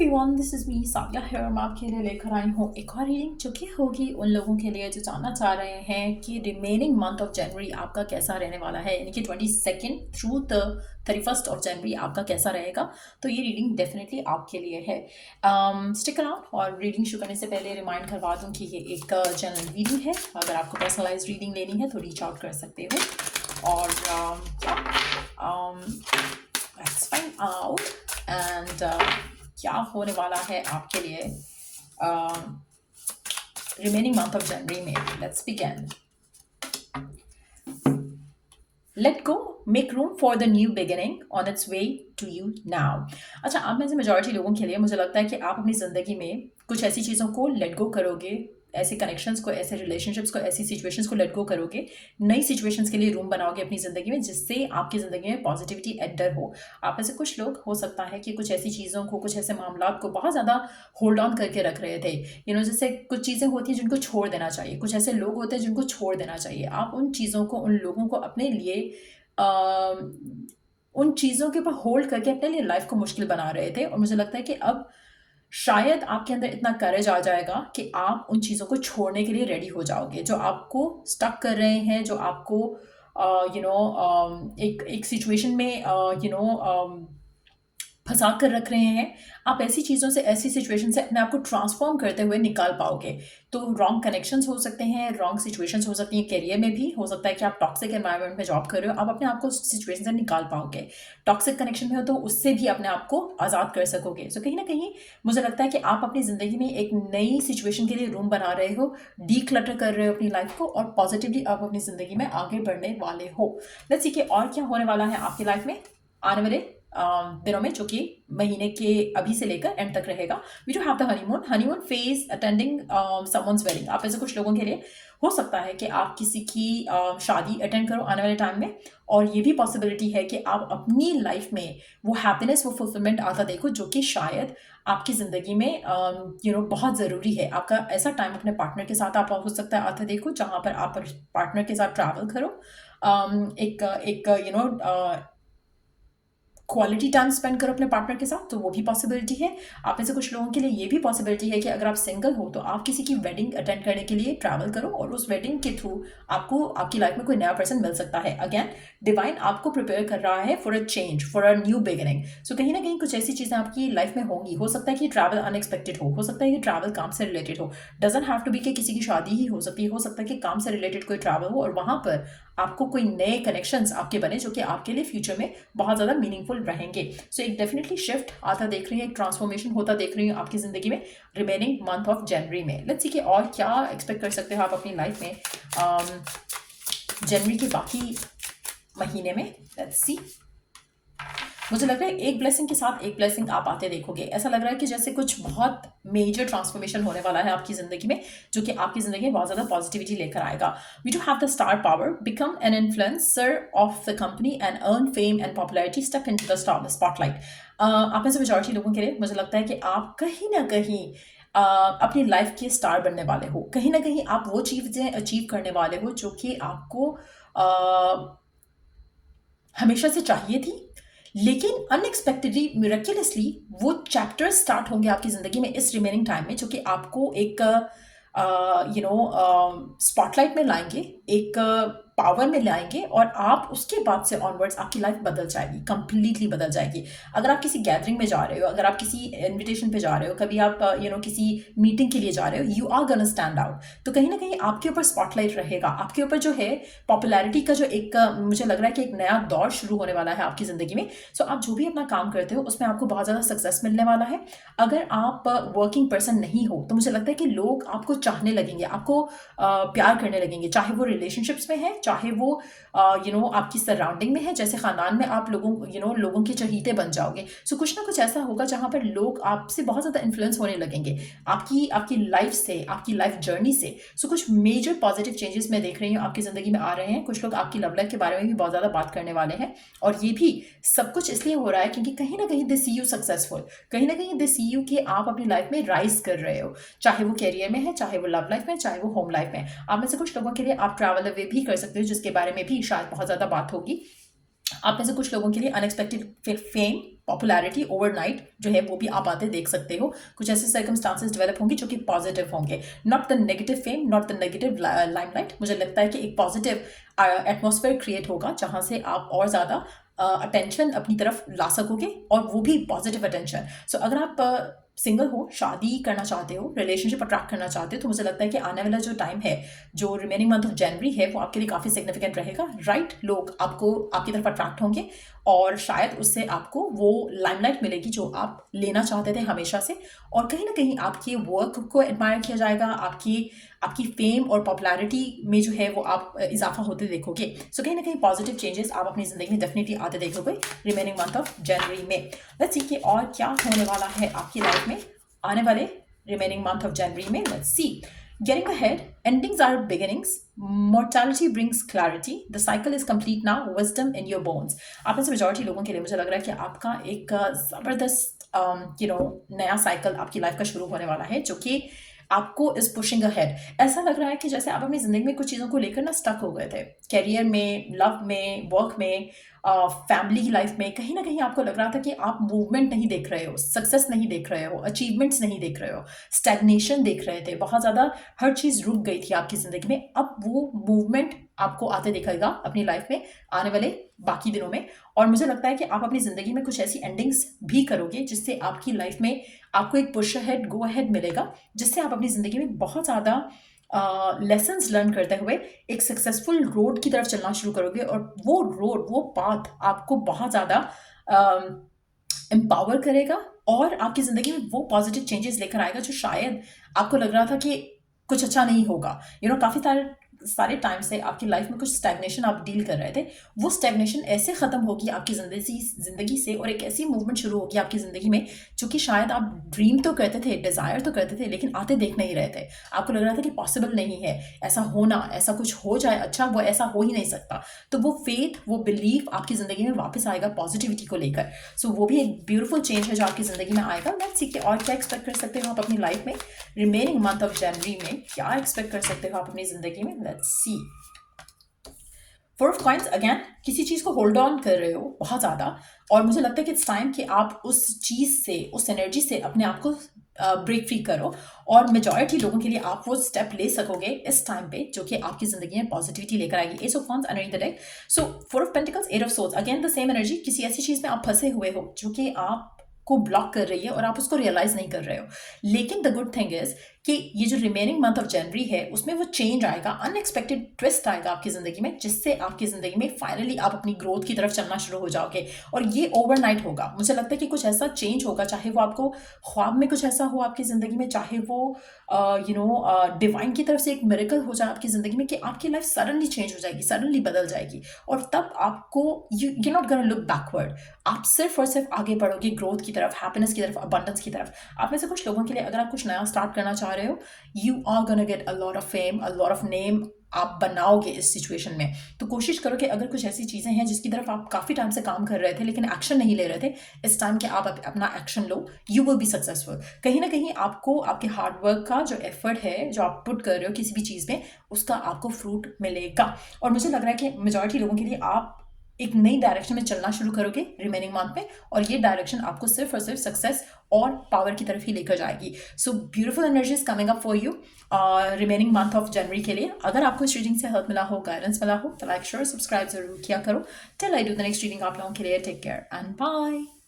Everyone, this is me Sadia here. मैं आपके लिए लेकर आई हूँ एक और रीडिंग जो कि होगी उन लोगों के लिए जो जानना चाह रहे हैं कि रिमेनिंग मंथ ऑफ जनवरी आपका कैसा रहने वाला है, यानी कि 22 थ्रू द 31 ऑफ जनवरी आपका कैसा रहेगा। तो ये रीडिंग डेफिनेटली आपके लिए है। Stick around. और रीडिंग शुरू करने से पहले रिमाइंड करवा दूँ कि ये एक जनरल रीडिंग है। अगर आपको पर्सनलाइज रीडिंग लेनी है तो रीच आउट कर सकते हो। और लेट्स फाइंड आउट एंड क्या होने वाला है आपके लिए रिमेनिंग मंथ ऑफ जनवरी में। Let's begin. Let go, make room for the new beginning on its way to you now. अच्छा, आप में से मेजॉरिटी लोगों के लिए मुझे लगता है कि आप अपनी ज़िंदगी में कुछ ऐसी चीज़ों को लेट गो करोगे, ऐसे कनेक्शंस को, ऐसे रिलेशनशिप्स को, ऐसी सिचुएशंस को लेट गो करोगे, नई सिचुएशंस के लिए रूम बनाओगे अपनी ज़िंदगी में, जिससे आपकी ज़िंदगी में पॉजिटिविटी एंटर हो। आप में से कुछ लोग हो सकता है कि कुछ ऐसी चीज़ों को, कुछ ऐसे मामलों को बहुत ज़्यादा होल्ड ऑन करके रख रहे थे। जैसे कुछ चीज़ें होती हैं जिनको छोड़ देना चाहिए, कुछ ऐसे लोग होते हैं जिनको छोड़ देना चाहिए। आप उन चीज़ों को, उन लोगों को अपने लिए उन चीज़ों के ऊपर होल्ड करके अपने लिए लाइफ को मुश्किल बना रहे थे। और मुझे लगता है कि अब शायद आपके अंदर इतना करेज आ जाएगा कि आप उन चीज़ों को छोड़ने के लिए रेडी हो जाओगे जो आपको स्टक कर रहे हैं, जो आपको एक एक सिचुएशन में फंसा कर रख रहे हैं। आप ऐसी चीज़ों से, ऐसी सिचुएशन से अपने आप को ट्रांसफॉर्म करते हुए निकाल पाओगे। तो रॉन्ग कनेक्शंस हो सकते हैं, रॉन्ग सिचुएशंस हो सकती हैं, करियर में भी हो सकता है कि आप टॉक्सिक एनवायरनमेंट में जॉब कर रहे हो, आप अपने आप को उस सिचुएशन से निकाल पाओगे। टॉक्सिक कनेक्शन में हो तो उससे भी अपने आप को आज़ाद कर सकोगे। सो कहीं ना कहीं मुझे लगता है कि आप अपनी ज़िंदगी में एक नई सिचुएशन के लिए रूम बना रहे हो, डी क्लटर कर रहे हो अपनी लाइफ को, और पॉजिटिवली आप अपनी ज़िंदगी में आगे बढ़ने वाले हो। लेट्स सी कि और क्या होने वाला है आपकी लाइफ में आने वाले दिनों में, जो कि महीने के अभी से लेकर एंड तक रहेगा। We do have the honeymoon phase, attending someone's wedding. आप ऐसे कुछ लोगों के लिए हो सकता है कि आप किसी की शादी अटेंड करो आने वाले टाइम में, और ये भी पॉसिबिलिटी है कि आप अपनी लाइफ में वो हैप्पीनेस, वो फुलफिलमेंट आता देखो, जो कि शायद आपकी ज़िंदगी में बहुत ज़रूरी है। आपका ऐसा टाइम अपने पार्टनर के साथ आप हो सकता है आता देखो, जहाँ पर आप पार्टनर के साथ ट्रैवल करो, एक एक क्वालिटी टाइम स्पेंड करो अपने पार्टनर के साथ, तो वो भी पॉसिबिलिटी है। आप में से कुछ लोगों के लिए ये भी पॉसिबिलिटी है कि अगर आप सिंगल हो तो आप किसी की वेडिंग अटेंड करने के लिए ट्रैवल करो, और उस वेडिंग के थ्रू आपको आपकी लाइफ में कोई नया पर्सन मिल सकता है। अगेन, डिवाइन आपको प्रिपेयर कर रहा है for a change, for a new beginning. So कहीं ना कहीं कुछ ऐसी चीज़ें आपकी लाइफ में होंगी। हो सकता है कि ट्रैवल अनएक्सपेक्टेड हो सकता है कि ट्रैवल काम से रिलेटेड हो, डजंट हैव टू बी कि किसी की शादी ही हो सकता है कि काम से रिलेटेड कोई ट्रैवल हो, और वहाँ पर आपको कोई नए कनेक्शंस आपके बने जो कि आपके लिए फ्यूचर में बहुत ज़्यादा मीनिंगफुल रहेंगे। सो एक डेफिनेटली शिफ्ट आता देख रही है, एक ट्रांसफॉर्मेशन होता देख रही हूँ आपकी ज़िंदगी में रिमेनिंग मंथ ऑफ जनवरी में। लेट्स सी कि और क्या एक्सपेक्ट कर सकते हो आप अपनी लाइफ में जनवरी के बाकी महीने में। Let's see. मुझे लग रहा है एक ब्लेसिंग के साथ एक ब्लेसिंग आप आते देखोगे। ऐसा लग रहा है कि जैसे कुछ बहुत मेजर ट्रांसफॉर्मेशन होने वाला है आपकी ज़िंदगी में, जो कि आपकी ज़िंदगी में बहुत ज़्यादा पॉजिटिविटी लेकर आएगा। We do have the star power, become an influencer of the company and earn fame and popularity, step into the spotlight. आप में से मेजॉरिटी लोगों के लिए मुझे लगता है कि आप कहीं ना कहीं अपनी लाइफ के स्टार बनने वाले हो। कहीं ना कहीं आप वो चीज़ें अचीव करने वाले हो जो कि आपको हमेशा से चाहिए थी, लेकिन अनएक्सपेक्टेडली, मिरेक्युलसली वो चैप्टर स्टार्ट होंगे आपकी ज़िंदगी में इस रिमेनिंग टाइम में, जो कि आपको एक स्पॉटलाइट में लाएंगे, एक पावर में लाएंगे, और आप उसके बाद से ऑनवर्ड्स आपकी लाइफ बदल जाएगी, कंप्लीटली बदल जाएगी। अगर आप किसी गैदरिंग में जा रहे हो, अगर आप किसी इनविटेशन पे जा रहे हो, कभी आप किसी मीटिंग के लिए जा रहे हो, you are gonna stand out. तो कहीं ना कहीं आपके ऊपर स्पॉटलाइट रहेगा, आपके ऊपर जो है पॉपुलैरिटी का जो एक मुझे लग रहा है कि एक नया दौर शुरू होने वाला है आपकी ज़िंदगी में। सो आप जो भी अपना काम करते हो उसमें आपको बहुत ज़्यादा सक्सेस मिलने वाला है। अगर आप वर्किंग पर्सन नहीं हो तो मुझे लगता है कि लोग आपको चाहने लगेंगे, आपको प्यार करने लगेंगे, चाहे वो रिलेशनशिप्स में है, चाहे वो आपकी सराउंडिंग में है। जैसे खानदान में आप लोगों के चहीते बन जाओगे। सो कुछ ना कुछ ऐसा होगा जहाँ पर लोग आपसे बहुत ज़्यादा इन्फ्लुएंस होने लगेंगे आपकी लाइफ से, आपकी लाइफ जर्नी से। सो कुछ मेजर पॉजिटिव चेंजेस मैं देख रही हूँ आपकी ज़िंदगी में आ रहे हैं। कुछ लोग आपकी लव लाइफ के बारे में भी बहुत ज़्यादा बात करने वाले हैं, और ये भी सब कुछ इसलिए हो रहा है क्योंकि कहीं ना कहीं दे सी यू सक्सेसफुल, कहीं ना कहीं दे सी यू कि आप अपनी लाइफ में राइज कर रहे हो, चाहे वो कैरियर में है, चाहे वो लव लाइफ में, चाहे वो होम लाइफ में। आप में से कुछ लोगों के लिए आप ट्रैवल अवे भी कर सकते हो, जिसके बारे में भी शायद बहुत ज़्यादा बात होगी। आप में से कुछ लोगों के लिए अनएक्सपेक्टेड फेम, पॉपुलैरिटी ओवरनाइट जो है वो भी आप आते देख सकते हो। कुछ ऐसे सर्कमस्टांसेस डेवलप होंगे जो कि पॉजिटिव होंगे, not the negative fame, not the negative limelight. मुझे लगता है कि एक पॉजिटिव एटमॉस्फेयर क्रिएट होगा जहाँ से आप और ज़्यादा अटेंशन अपनी तरफ ला सकोगे, और वो भी पॉजिटिव अटेंशन। सो अगर आप सिंगल हो, शादी करना चाहते हो, रिलेशनशिप अट्रैक्ट करना चाहते हो, तो मुझे लगता है कि आने वाला जो टाइम है, जो रिमेनिंग मंथ ऑफ जनवरी है, वो आपके लिए काफ़ी सिग्निफिकेंट रहेगा। राइट लोग आपको आपकी तरफ अट्रैक्ट होंगे और शायद उससे आपको वो लाइमलाइट मिलेगी जो आप लेना चाहते थे हमेशा से, और कहीं ना कहीं आपके वर्क को एडमायर किया जाएगा, आपकी फेम और पॉपुलैरिटी में जो है वो आप इजाफा होते देखोगे। सो कहीं ना कहीं पॉजिटिव चेंजेस आप अपनी ज़िंदगी में डेफिनेटली आते देखोगे रिमेनिंग मंथ ऑफ जनवरी में। लेट्स सी कि और क्या होने वाला है आपकी लाइफ में आने वाले रिमेनिंग मंथ ऑफ जनवरी में। Let's see. Getting ahead, endings are beginnings. Mortality brings clarity. The cycle is complete now. Wisdom in your bones. आप में से मेजॉरिटी लोगों के लिए मुझे लग रहा है कि आपका एक ज़बरदस्त नया साइकिल आपकी लाइफ का शुरू होने वाला है, जो कि आपको इज पुशिंग अहेड। ऐसा लग रहा है कि जैसे आप अपनी ज़िंदगी में कुछ चीज़ों को लेकर ना स्टक हो गए थे, कैरियर में, लव में, वर्क में, फैमिली की लाइफ में। कहीं ना कहीं आपको लग रहा था कि आप मूवमेंट नहीं देख रहे हो, सक्सेस नहीं देख रहे हो, अचीवमेंट्स नहीं देख रहे हो, स्टैग्नेशन देख रहे थे, बहुत ज़्यादा हर चीज़ रुक गई थी आपकी ज़िंदगी में। अब वो मूवमेंट आपको आते दिखेगा अपनी लाइफ में आने वाले बाकी दिनों में, और मुझे लगता है कि आप अपनी ज़िंदगी में कुछ ऐसी एंडिंग्स भी करोगे जिससे आपकी लाइफ में आपको एक पुश अहेड, गो अहेड मिलेगा, जिससे आप अपनी ज़िंदगी में बहुत ज़्यादा लेसन्स लर्न करते हुए एक सक्सेसफुल रोड की तरफ चलना शुरू करोगे, और वो रोड, वो पाथ आपको बहुत ज़्यादा एम्पावर करेगा और आपकी ज़िंदगी में वो पॉजिटिव चेंजेस लेकर आएगा जो शायद आपको लग रहा था कि कुछ अच्छा नहीं होगा। काफ़ी सारे टाइम से आपकी लाइफ में कुछ स्टैग्नेशन आप डील कर रहे थे, वो स्टैग्नेशन ऐसे ख़त्म होगी आपकी ज़िंदगी से, और एक ऐसी मूवमेंट शुरू होगी आपकी ज़िंदगी में जो कि शायद आप ड्रीम तो करते थे, डिज़ायर तो करते थे, लेकिन आते देख नहीं रहे थे। आपको लग रहा था कि पॉसिबल नहीं है ऐसा होना, ऐसा कुछ हो जाए अच्छा, वो ऐसा हो ही नहीं सकता। तो वो फेथ, वो बिलीफ आपकी ज़िंदगी में वापस आएगा पॉजिटिविटी को लेकर। सो वो भी एक ब्यूटीफुल चेंज है जो आपकी ज़िंदगी में आएगा। लेट्स सी कि और क्या एक्सपेक्ट कर सकते हो आप अपनी लाइफ में रिमेनिंग मंथ ऑफ जनवरी में, क्या एक्सपेक्ट कर सकते हो आप अपनी ज़िंदगी में। Let's see. Four of coins, again किसी चीज़ को होल्ड ऑन कर रहे हो बहुत ज़्यादा, और मुझे लगता है कि इट्स टाइम कि आप उस चीज़ से, उस एनर्जी से अपने आप को ब्रेक फ्री करो, और मेजॉरिटी लोगों के लिए आप वो स्टेप ले सकोगे इस टाइम पे जो कि आपकी ज़िंदगी में पॉजिटिविटी लेकर आएगी। Ace of wands underneath the deck. So four of pentacles, eight of swords, again the same energy. किसी ऐसी चीज़ में आप फंसे हुए हो जो कि आपको ब्लॉक कर रही है और आप उसको रियलाइज़ नहीं कर रहे हो, लेकिन द गुड थिंग इज़ कि ये जो रिमेनिंग मंथ ऑफ जनवरी है उसमें वो चेंज आएगा, अनएक्सपेक्टेड ट्विस्ट आएगा आपकी ज़िंदगी में, जिससे आपकी ज़िंदगी में फाइनली आप अपनी ग्रोथ की तरफ चलना शुरू हो जाओगे, और ये ओवरनाइट होगा। मुझे लगता है कि कुछ ऐसा चेंज होगा, चाहे वो आपको ख्वाब में कुछ ऐसा हो आपकी ज़िंदगी में, चाहे वो डिवाइन की तरफ से एक मिरेकल हो जाए आपकी ज़िंदगी में कि आपकी लाइफ सडनली चेंज हो जाएगी, सडनली बदल जाएगी, और तब आपको you not gonna look backward, आप सिर्फ और सिर्फ आगे बढ़ोगे ग्रोथ की तरफ, हैप्पीनेस की तरफ, अबंडेंस की तरफ। आप में से कुछ लोगों के लिए अगर आप कुछ नया स्टार्ट करना चाह रहे हो, you are gonna get a lot of fame, a lot of name आप बनाओगे इस सिचुएशन में। तो कोशिश करो कि अगर कुछ ऐसी चीज़ें हैं जिसकी तरफ आप काफ़ी टाइम से काम कर रहे थे लेकिन एक्शन नहीं ले रहे थे, इस टाइम के आप अपना action low, you will be successful. कहीं ना कहीं आपको आपके हार्डवर्क का जो एफर्ट है, जो आप पुट कर रहे हो किसी भी चीज़ में, उसका आपको फ्रूट मिलेगा। और मुझे लग रहा है कि मेजॉरिटी लोगों के लिए आप एक नई डायरेक्शन में चलना शुरू करोगे रिमेनिंग मंथ में, और ये डायरेक्शन आपको सिर्फ और सिर्फ सक्सेस और पावर की तरफ ही लेकर जाएगी। So beautiful energies coming up for you remaining month of जनवरी के लिए। अगर आपको इस रीडिंग से हेल्प मिला हो, गाइडेंस मिला हो, तो लाइक, शेयर, सब्सक्राइब जरूर किया करो। Till I do the next reading आप लोगों के लिए, टेक केयर एंड बाय।